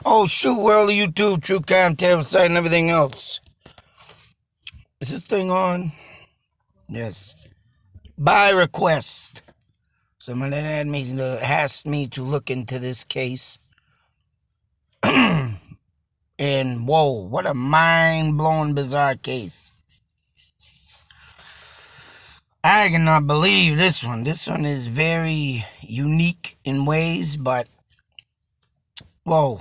Oh, shoot, world of YouTube, true crime, terror site, and everything else. Is this thing on? Yes. By request. Someone that asked me to look into this case. And whoa, what a mind-blowing, bizarre case. I cannot believe this one. This one is very unique in ways, but whoa.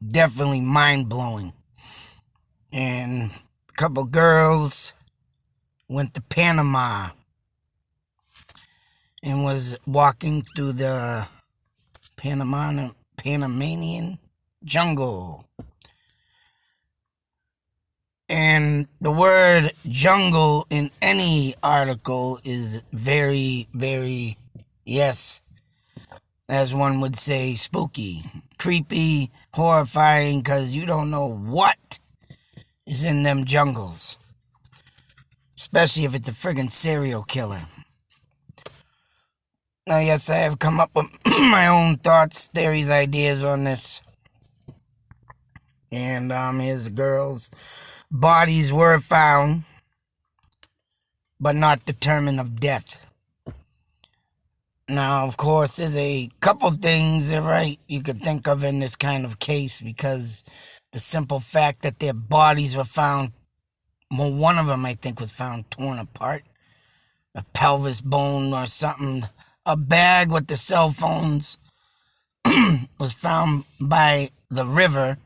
Definitely mind-blowing. And a couple girls went to Panama and was walking through the Panamanian jungle. And the word jungle in any article is very, very, yes, as one would say, spooky, creepy, horrifying, because you don't know what is in them jungles. Especially if it's a friggin' serial killer. Now, yes, I have come up with my own thoughts, theories, ideas on this. And here's the girls. Bodies were found, but not determined of death. Now, of course, there's a couple things, right, you could think of in this kind of case, because the simple fact that their bodies were found, well, one of them, I think, was found torn apart. A pelvis bone or something. A bag with the cell phones was found by the river.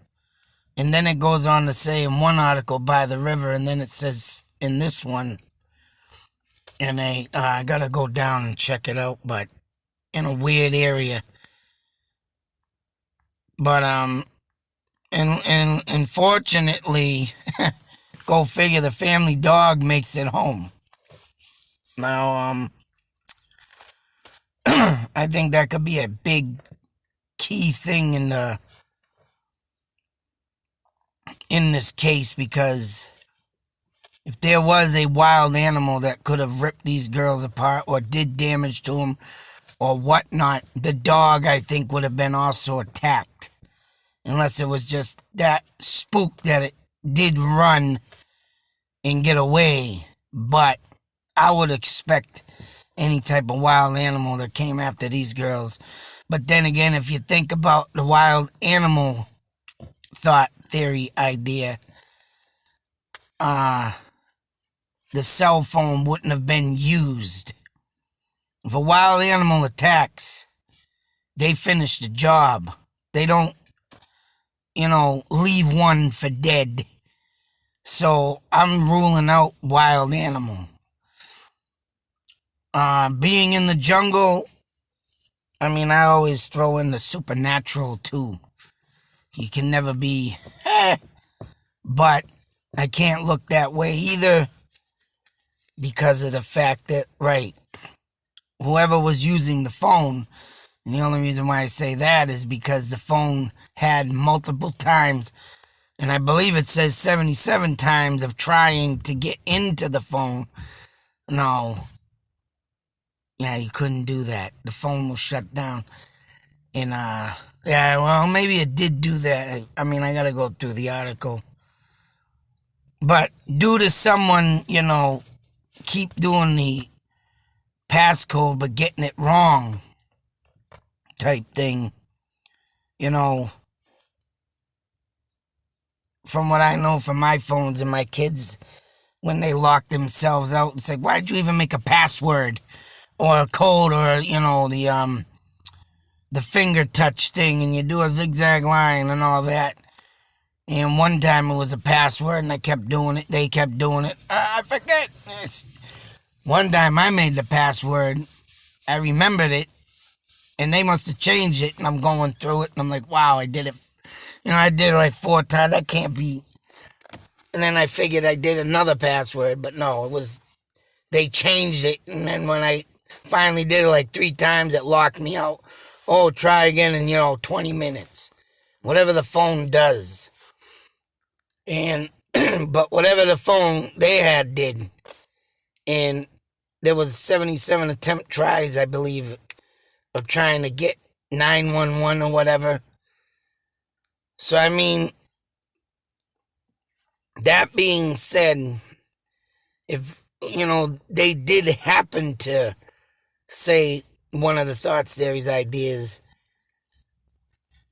And then it goes on to say in one article by the river, and then it says in this one, and I gotta go down and check it out, but in a weird area. But and unfortunately, go figure, the family dog makes it home. Now I think that could be a big key thing in this case, because if there was a wild animal that could have ripped these girls apart or did damage to them or whatnot, the dog, I think, would have been also attacked. Unless it was just that spook that it did run and get away. But I would expect any type of wild animal that came after these girls. But then again, if you think about the wild animal thought theory idea, the cell phone wouldn't have been used. If a wild animal attacks, they finish the job. They don't, leave one for dead. So I'm ruling out wild animal. Being in the jungle, I always throw in the supernatural too. You can never be, but I can't look that way either, because of the fact that, right, whoever was using the phone, and the only reason why I say that is because the phone had multiple times, and I believe it says 77 times of trying to get into the phone. No. Yeah, you couldn't do that. The phone was shut down. And, yeah, well, maybe it did do that. I gotta go through the article. But due to someone, keep doing the passcode but getting it wrong type thing, from what I know from my phones and my kids, when they lock themselves out, it's like, why'd you even make a password or a code or, the finger touch thing, and you do a zigzag line and all that. And one time it was a password, and I kept doing it. They kept doing it. I forget. One time I made the password. I remembered it, and they must have changed it, and I'm going through it, and I'm like, wow, I did it. I did it like 4 times. That can't be. And then I figured I did another password, but no, they changed it, and then when I finally did it like 3 times, it locked me out. Oh, try again in, 20 minutes. Whatever the phone does. And, but whatever the phone they had did. And there was 77 attempt tries, I believe, of trying to get 911 or whatever. So, I mean, that being said, if, they did happen to say one of the thought series ideas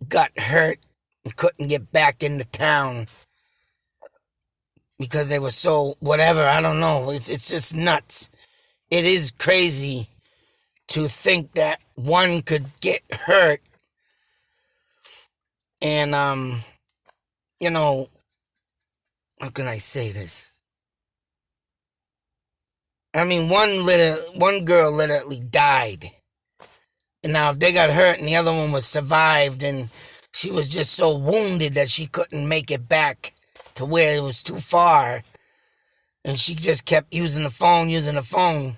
got hurt and couldn't get back into town because they were so whatever, I don't know. It's just nuts. It is crazy to think that one could get hurt and how can I say this? I mean, one girl literally died. And now if they got hurt and the other one was survived and she was just so wounded that she couldn't make it back to where it was too far, and she just kept using the phone.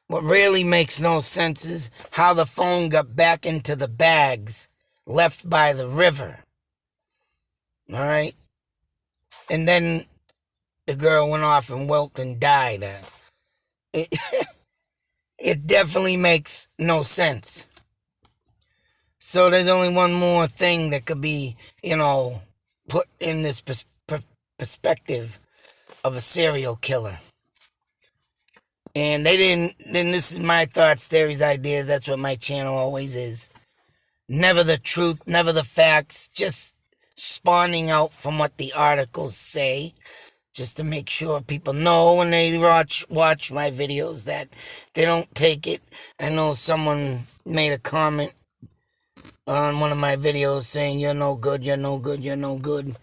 What really makes no sense is how the phone got back into the bags left by the river. All right? And then the girl went off and wilt and died. It, it definitely makes no sense. So there's only one more thing that could be, put in this perspective of a serial killer. And this is my thoughts, theories, ideas. That's what my channel always is. Never the truth, never the facts, just spawning out from what the articles say, just to make sure people know when they watch my videos that they don't take it. I know someone made a comment on one of my videos saying, you're no good, you're no good, you're no good.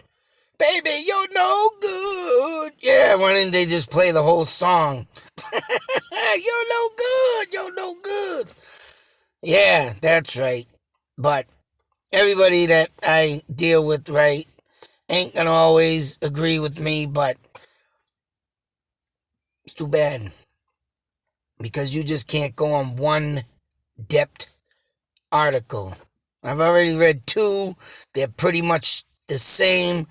Baby, you're no good. Yeah, why didn't they just play the whole song? You're no good, you're no good. Yeah, that's right. But everybody that I deal with, right, ain't gonna always agree with me, but it's too bad. Because you just can't go on one depth article. I've already read 2. They're pretty much the same.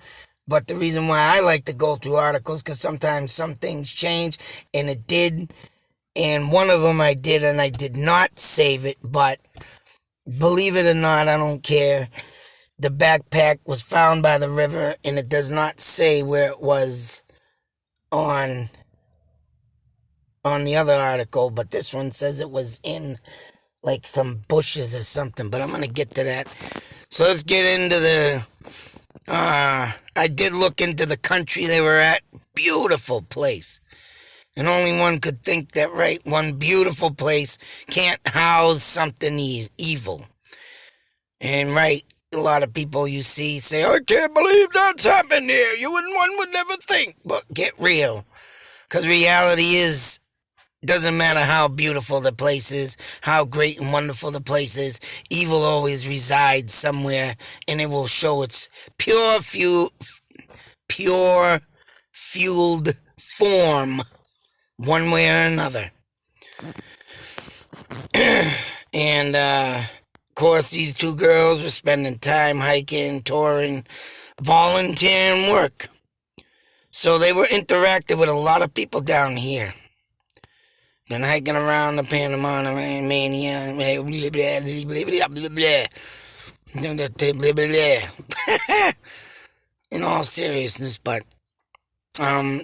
But the reason why I like to go through articles, because sometimes some things change, and it did. And one of them I did, and I did not save it. But believe it or not, I don't care. The backpack was found by the river, and it does not say where it was on the other article. But this one says it was in like some bushes or something, but I'm going to get to that. So let's get into I did look into the country they were at. Beautiful place. And only one could think that, right, one beautiful place can't house something evil. And, right, a lot of people you see say, I can't believe that's happened here. One would never think. But get real. Because reality doesn't matter how beautiful the place is, how great and wonderful the place is, evil always resides somewhere, and it will show its pure fueled form, one way or another. And, of course, these 2 girls were spending time hiking, touring, volunteering work. So they were interacting with a lot of people down here. Been hiking around the Panama, Mania, in all seriousness, but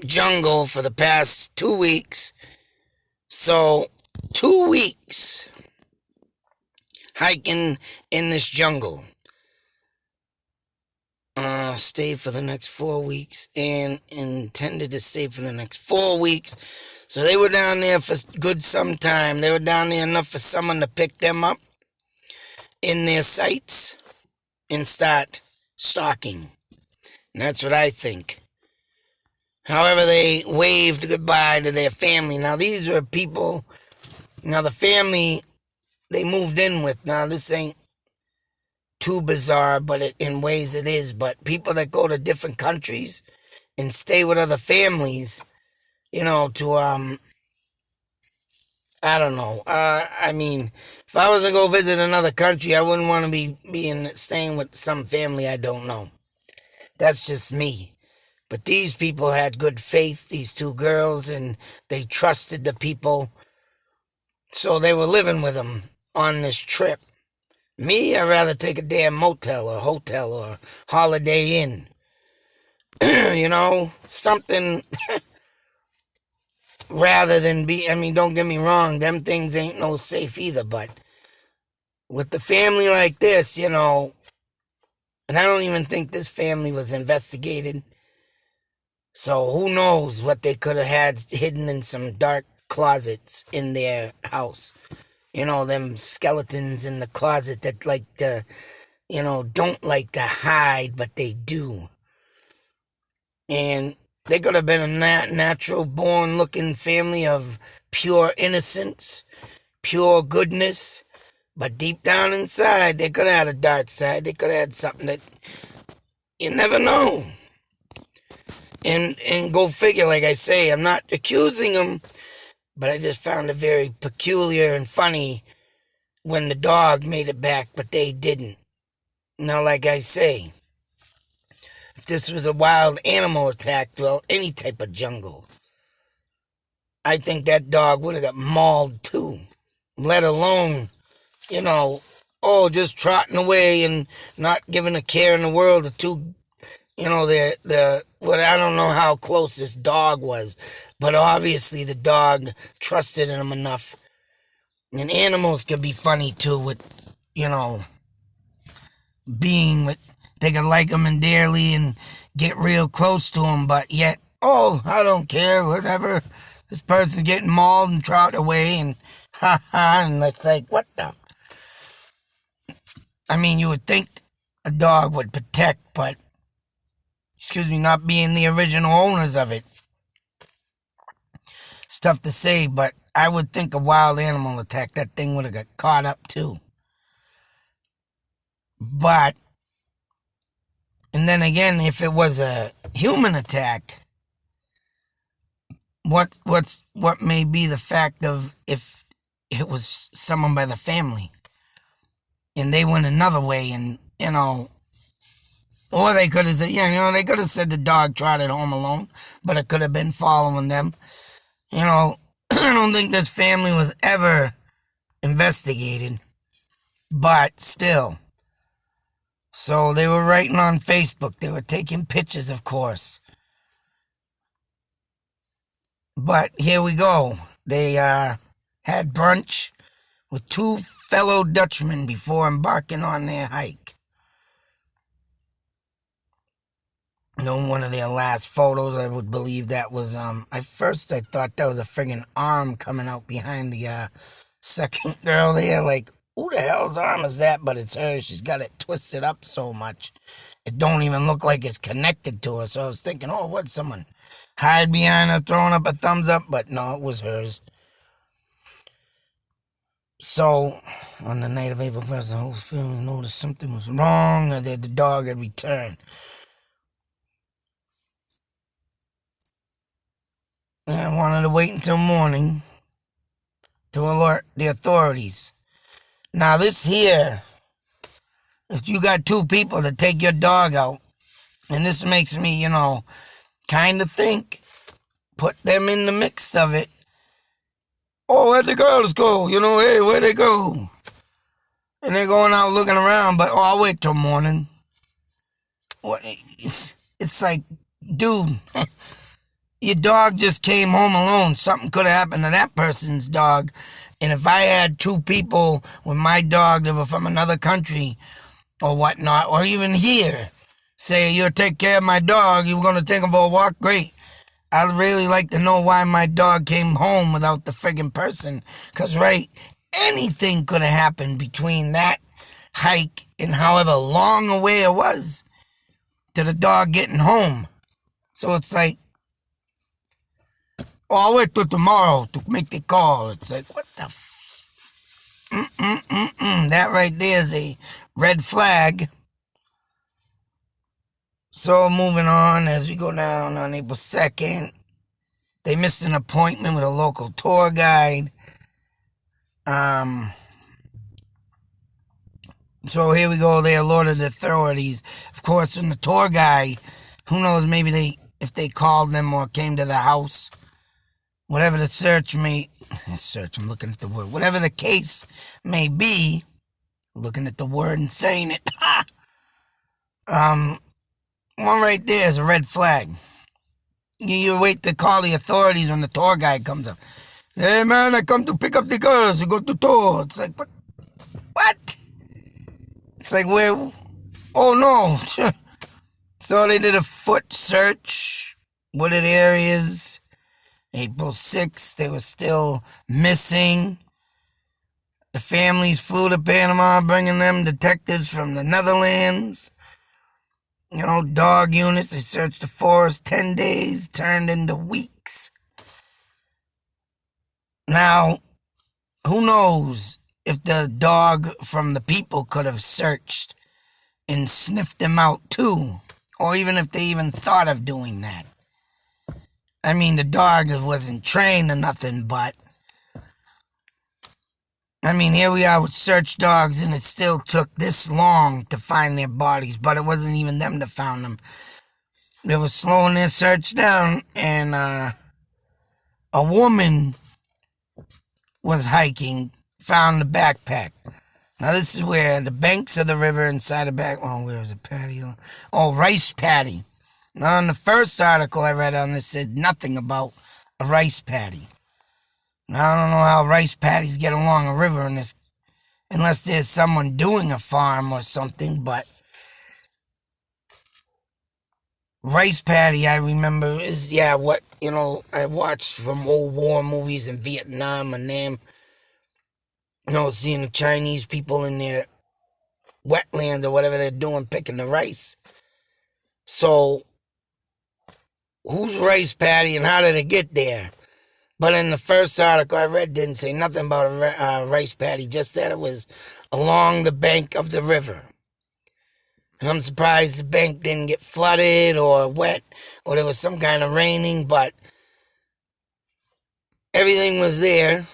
jungle for the past 2 weeks. So 2 weeks hiking in this jungle. Stayed for the next 4 weeks and intended to stay for the next 4 weeks. So they were down there for good some time. They were down there enough for someone to pick them up in their sights and start stalking. And that's what I think. However, they waved goodbye to their family. Now, these were people, the family they moved in with. Now, this ain't too bizarre, but in ways it is. But people that go to different countries and stay with other families, to, I don't know. I mean, if I was to go visit another country, I wouldn't want to be staying with some family I don't know. That's just me. But these people had good faith, these 2 girls, and they trusted the people. So they were living with them on this trip. Me, I'd rather take a damn motel or hotel or Holiday Inn. Something rather than don't get me wrong, them things ain't no safe either, but with the family like this, and I don't even think this family was investigated, so who knows what they could have had hidden in some dark closets in their house. Them skeletons in the closet that like to, don't like to hide, but they do. And they could have been a natural born looking family of pure innocence, pure goodness. But deep down inside, they could have had a dark side. They could have had something that you never know. And go figure, like I say, I'm not accusing them, but I just found it very peculiar and funny when the dog made it back, but they didn't. Now, like I say, if this was a wild animal attack, well, any type of jungle, I think that dog would have got mauled too, let alone, just trotting away and not giving a care in the world to two, I don't know how close this dog was, but obviously the dog trusted in him enough. And animals can be funny too with, being with, they can like them and dearly and get real close to them, but yet, I don't care, whatever. This person's getting mauled and trot away and and it's like, what the? You would think a dog would protect, but, not being the original owners of it. It's tough to say, but I would think a wild animal attack, that thing would have got caught up too. But, and then again, if it was a human attack, what may be the fact of if it was someone by the family and they went another way and, or they could have said, they could have said the dog trotted home alone, but it could have been following them. I don't think this family was ever investigated, but still. So they were writing on Facebook. They were taking pictures, of course. But here we go. They had brunch with two fellow Dutchmen before embarking on their hike. One of their last photos, I would believe that was, at first I thought that was a friggin' arm coming out behind the second girl there. Like, who the hell's arm is that? But it's her. She's got it twisted up so much. It don't even look like it's connected to her. So I was thinking, what'd someone hide behind her throwing up a thumbs up? But no, it was hers. So, on the night of April 1st, the whole family noticed something was wrong and that the dog had returned. And I wanted to wait until morning to alert the authorities. Now this here, if you got two people to take your dog out, and this makes me, kind of think, put them in the mix of it. Where'd the girls go? Hey, where'd they go? And they're going out looking around, but I'll wait till morning. What? It's like, dude, your dog just came home alone. Something could have happened to that person's dog. And if I had two people with my dog that were from another country or whatnot, or even here, say, you'll take care of my dog, you were going to take him for a walk, great. I'd really like to know why my dog came home without the friggin' person. Because, right, anything could have happened between that hike and however long away it was to the dog getting home. So it's like, I'll wait till tomorrow to make the call. It's like, what the That right there is a red flag. So moving on as we go down on April 2nd, they missed an appointment with a local tour guide. So here we go, they alerted the authorities. Of course, when the tour guide, who knows, maybe if they called them or came to the house, whatever the I'm looking at the word, whatever the case may be, Looking at the word and saying it. One right there is a red flag. You wait to call the authorities when the tour guide comes up. Hey man, I come to pick up the girls to go to tour. It's like, what? It's like, where? Oh no. So they did a foot search, wooded areas. April 6th, they were still missing. The families flew to Panama, bringing them detectives from the Netherlands. Dog units. They searched the forest 10 days, turned into weeks. Now, who knows if the dog from the people could have searched and sniffed them out too, or even if they even thought of doing that. I mean, the dog wasn't trained or nothing, but I mean, here we are with search dogs, and it still took this long to find their bodies, but it wasn't even them that found them. They were slowing their search down, and a woman was hiking, found the backpack. Now, this is where the banks of the river inside the back... Oh, where was it? Patio? Oh, rice paddy. Now, in the first article I read on this said nothing about a rice paddy. Now, I don't know how rice paddies get along a river in this, unless there's someone doing a farm or something, but rice paddy, I remember, is, what, I watched from old war movies in Vietnam and them, seeing the Chinese people in their wetlands or whatever they're doing, picking the rice. So, who's rice paddy and how did it get there? But in the first article I read, didn't say nothing about a rice paddy, just that it was along the bank of the river. And I'm surprised the bank didn't get flooded or wet, or there was some kind of raining, but everything was there.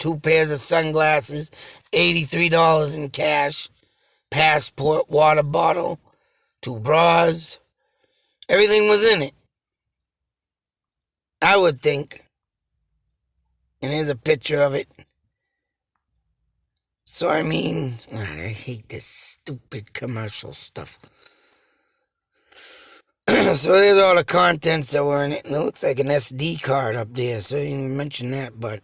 2 pairs of sunglasses, $83 in cash, passport, water bottle, 2 bras. Everything was in it. I would think. And here's a picture of it. So, I mean, God, I hate this stupid commercial stuff. So, there's all the contents that were in it. And it looks like an SD card up there. So, you didn't even mention that, but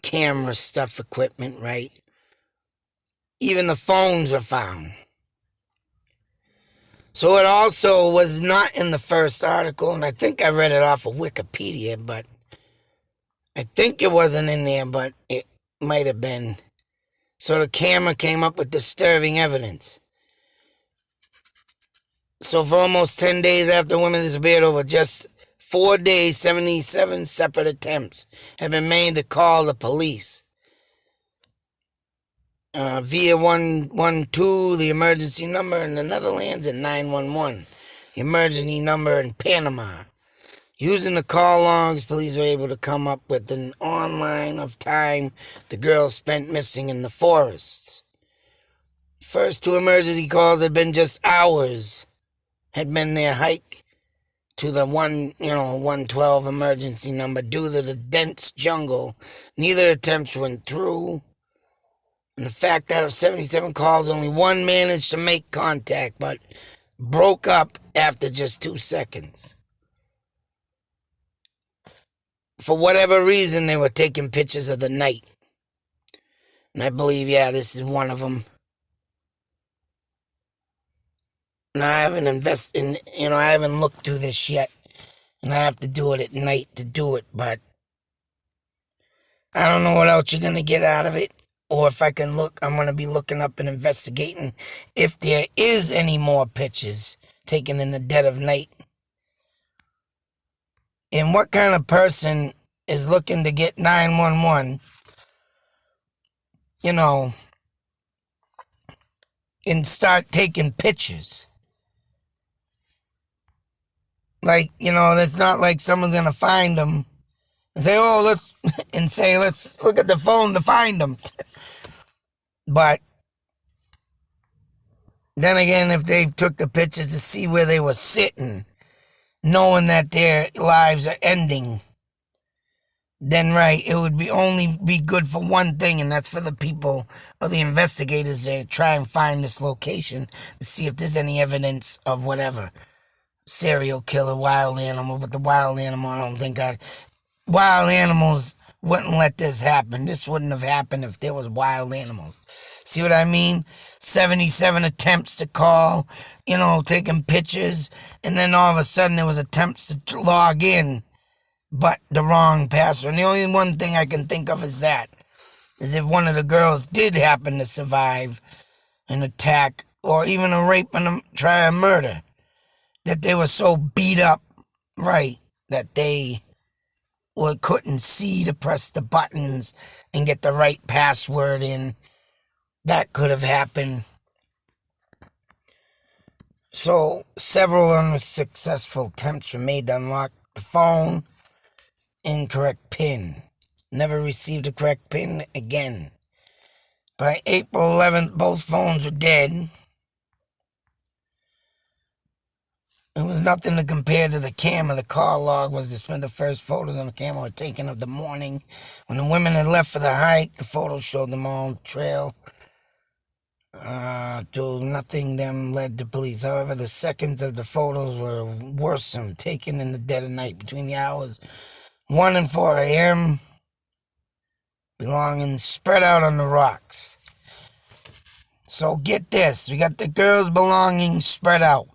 camera stuff, equipment, right? Even the phones were found. So, it also was not in the first article. And I think I read it off of Wikipedia, but I think it wasn't in there, but it might have been. So the camera came up with disturbing evidence. So for almost 10 days after women disappeared, over just 4 days, 77 separate attempts have been made to call the police. Via 112, the emergency number in the Netherlands, and 911, the emergency number in Panama. Using the call logs, police were able to come up with an online of time the girls spent missing in the forests. First 2 emergency calls had been just hours, had been their hike to the 112 emergency number. Due to the dense jungle, neither attempts went through. And the fact that of 77 calls, only 1 managed to make contact, but broke up after just 2 seconds. For whatever reason, they were taking pictures of the night. And I believe, this is one of them. And I haven't I haven't looked through this yet. And I have to do it at night to do it, but I don't know what else you're going to get out of it. Or if I can look, I'm going to be looking up and investigating if there is any more pictures taken in the dead of night. And what kind of person is looking to get 911, and start taking pictures? Like, it's not like someone's going to find them and say, let's look at the phone to find them. But then again, if they took the pictures to see where they were sitting, knowing that their lives are ending, then right, it would only be good for one thing, and that's for the people or the investigators to try and find this location to see if there's any evidence of whatever serial killer, wild animal. But the wild animal, I don't think wild animals wouldn't let this happen. This wouldn't have happened if there was wild animals. See what I mean? 77 attempts to call, taking pictures, and then all of a sudden there was attempts to log in, but the wrong password. And the only one thing I can think of is if one of the girls did happen to survive an attack or even a rape and try a murder, that they were so beat up, right, that they couldn't see to press the buttons and get the right password in. That could have happened. So several unsuccessful attempts were made to unlock the phone. Incorrect PIN. Never received a correct PIN again. By April 11th, both phones were dead. It was nothing to compare to the camera. The call log was the first photos on the camera were taken of the morning. When the women had left for the hike, the photos showed them on the trail. To nothing them led to police. However, the seconds of the photos were worrisome, taken in the dead of night between the hours 1 and 4 a.m., belongings spread out on the rocks. So get this, we got the girls' belongings spread out.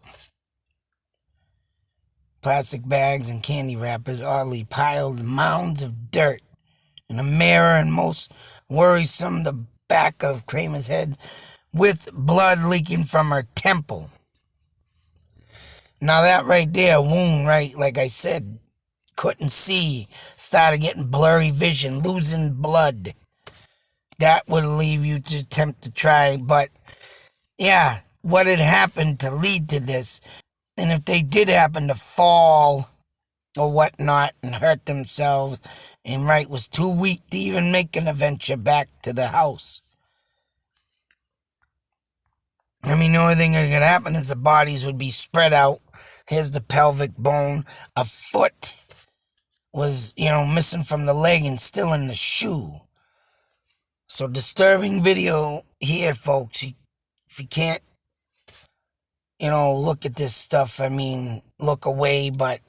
Plastic bags and candy wrappers, oddly piled mounds of dirt. In a mirror, and most worrisome, the back of Kramer's head with blood leaking from her temple. Now that right there, wound, right, like I said, couldn't see, started getting blurry vision, losing blood. That would leave you to attempt to try, but yeah, what had happened to lead to this, and if they did happen to fall or whatnot and hurt themselves, and Wright was too weak to even make an adventure back to the house. I mean, the only thing that could happen is the bodies would be spread out. Here's the pelvic bone. A foot was, missing from the leg and still in the shoe. So disturbing video here, folks. If you can't, look at this stuff, I mean, look away, but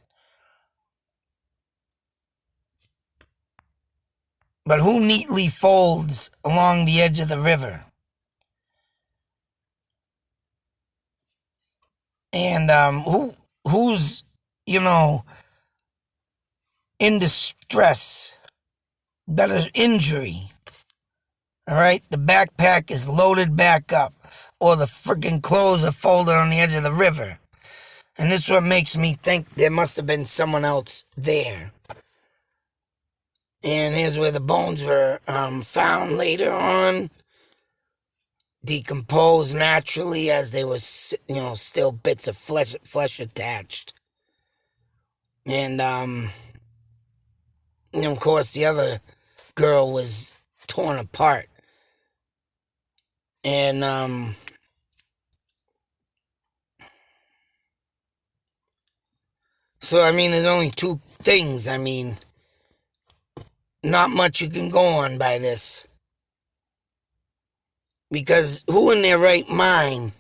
who neatly folds along the edge of the river? And who's in distress, got an injury? All right, the backpack is loaded back up, or the freaking clothes are folded on the edge of the river. And this is what makes me think there must have been someone else there. And here's where the bones were found later on. Decomposed naturally as they were, still bits of flesh attached. And, of course, the other girl was torn apart. And, so, I mean, there's only two things. I mean, not much you can go on by this. Because who in their right mind,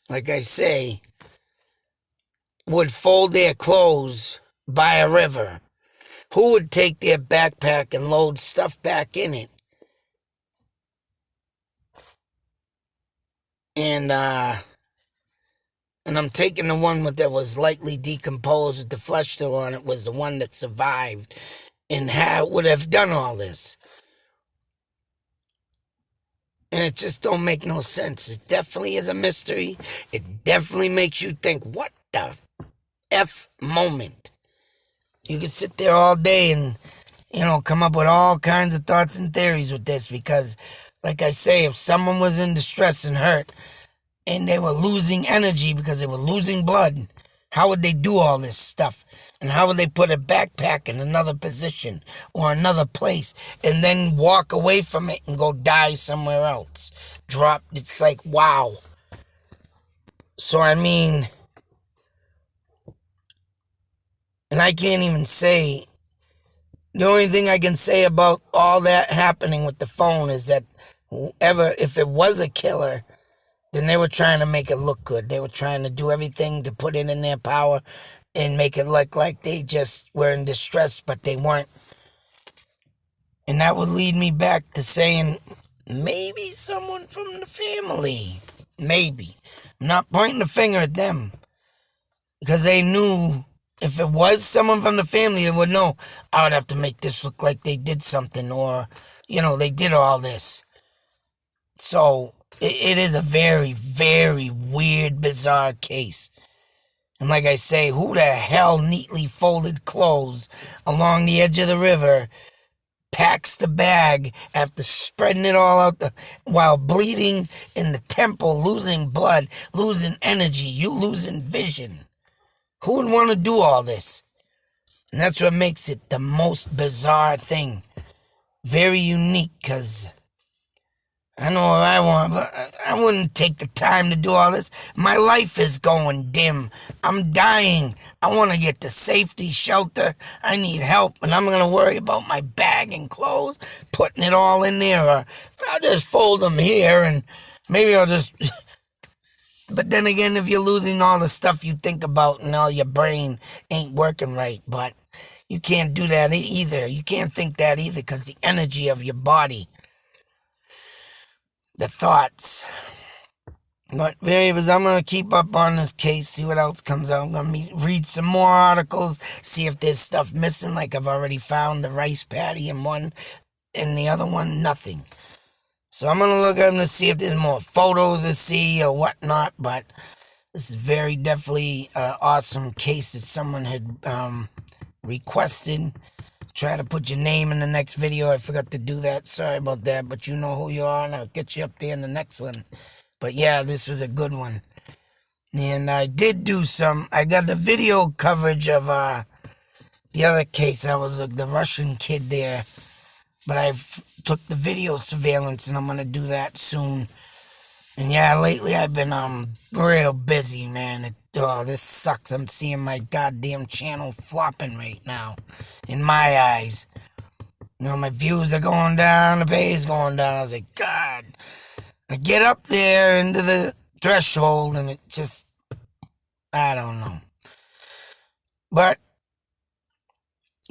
like I say, would fold their clothes by a river? Who would take their backpack and load stuff back in it? And I'm taking the one that was lightly decomposed with the flesh still on it was the one that survived and would have done all this. And it just don't make no sense. It definitely is a mystery. It definitely makes you think, what the F moment? You could sit there all day and, come up with all kinds of thoughts and theories with this because, like I say, if someone was in distress and hurt and they were losing energy because they were losing blood, how would they do all this stuff? And how would they put a backpack in another position or another place and then walk away from it and go die somewhere else? It's like, wow. So, I mean, and I can't even say The only thing I can say about all that happening with the phone is that whoever, if it was a killer, then they were trying to make it look good. They were trying to do everything to put it in their power and make it look like they just were in distress, but they weren't. And that would lead me back to saying maybe someone from the family. Maybe. I'm not pointing the finger at them, because they knew if it was someone from the family, they would know I would have to make this look like they did something, or, they did all this. So it is a very, very weird, bizarre case. And like I say, who the hell neatly folded clothes along the edge of the river, packs the bag after spreading it all out while bleeding in the temple, losing blood, losing energy, you losing vision? Who would want to do all this? And that's what makes it the most bizarre thing. Very unique, because I know what I want, but I wouldn't take the time to do all this. My life is going dim. I'm dying. I want to get to safety, shelter. I need help, and I'm going to worry about my bag and clothes, putting it all in there, or I'll just fold them here, and maybe I'll just... But then again, if you're losing all the stuff you think about and all your brain ain't working right, but you can't do that either. You can't think that either, because the energy of your body, the thoughts. But variables, I'm going to keep up on this case, see what else comes out. I'm going to read some more articles, see if there's stuff missing, like I've already found the rice patty in one, and the other one, nothing. So I'm going to look at them to see if there's more photos to see or whatnot, but this is very definitely an awesome case that someone had requested. Try to put your name in the next video. I forgot to do that. Sorry about that, but you know who you are, and I'll get you up there in the next one. But yeah, this was a good one. And I did do I got the video coverage of the other case. I was the Russian kid there. But I took the video surveillance, and I'm going to do that soon. And yeah, lately I've been real busy, man. This sucks. I'm seeing my goddamn channel flopping right now. In my eyes. My views are going down, the pay is going down. I was like, God. I get up there into the threshold, and it just, I don't know. But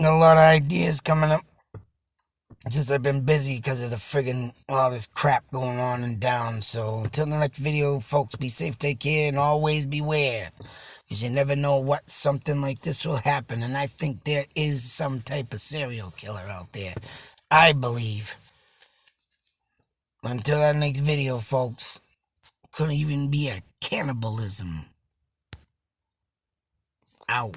a lot of ideas coming up. Since I've been busy because of the friggin' all this crap going on and down. So until the next video, folks, be safe, take care, and always beware. Because you never know what something like this will happen. And I think there is some type of serial killer out there. I believe. Until that next video, folks, could even be a cannibalism. Out.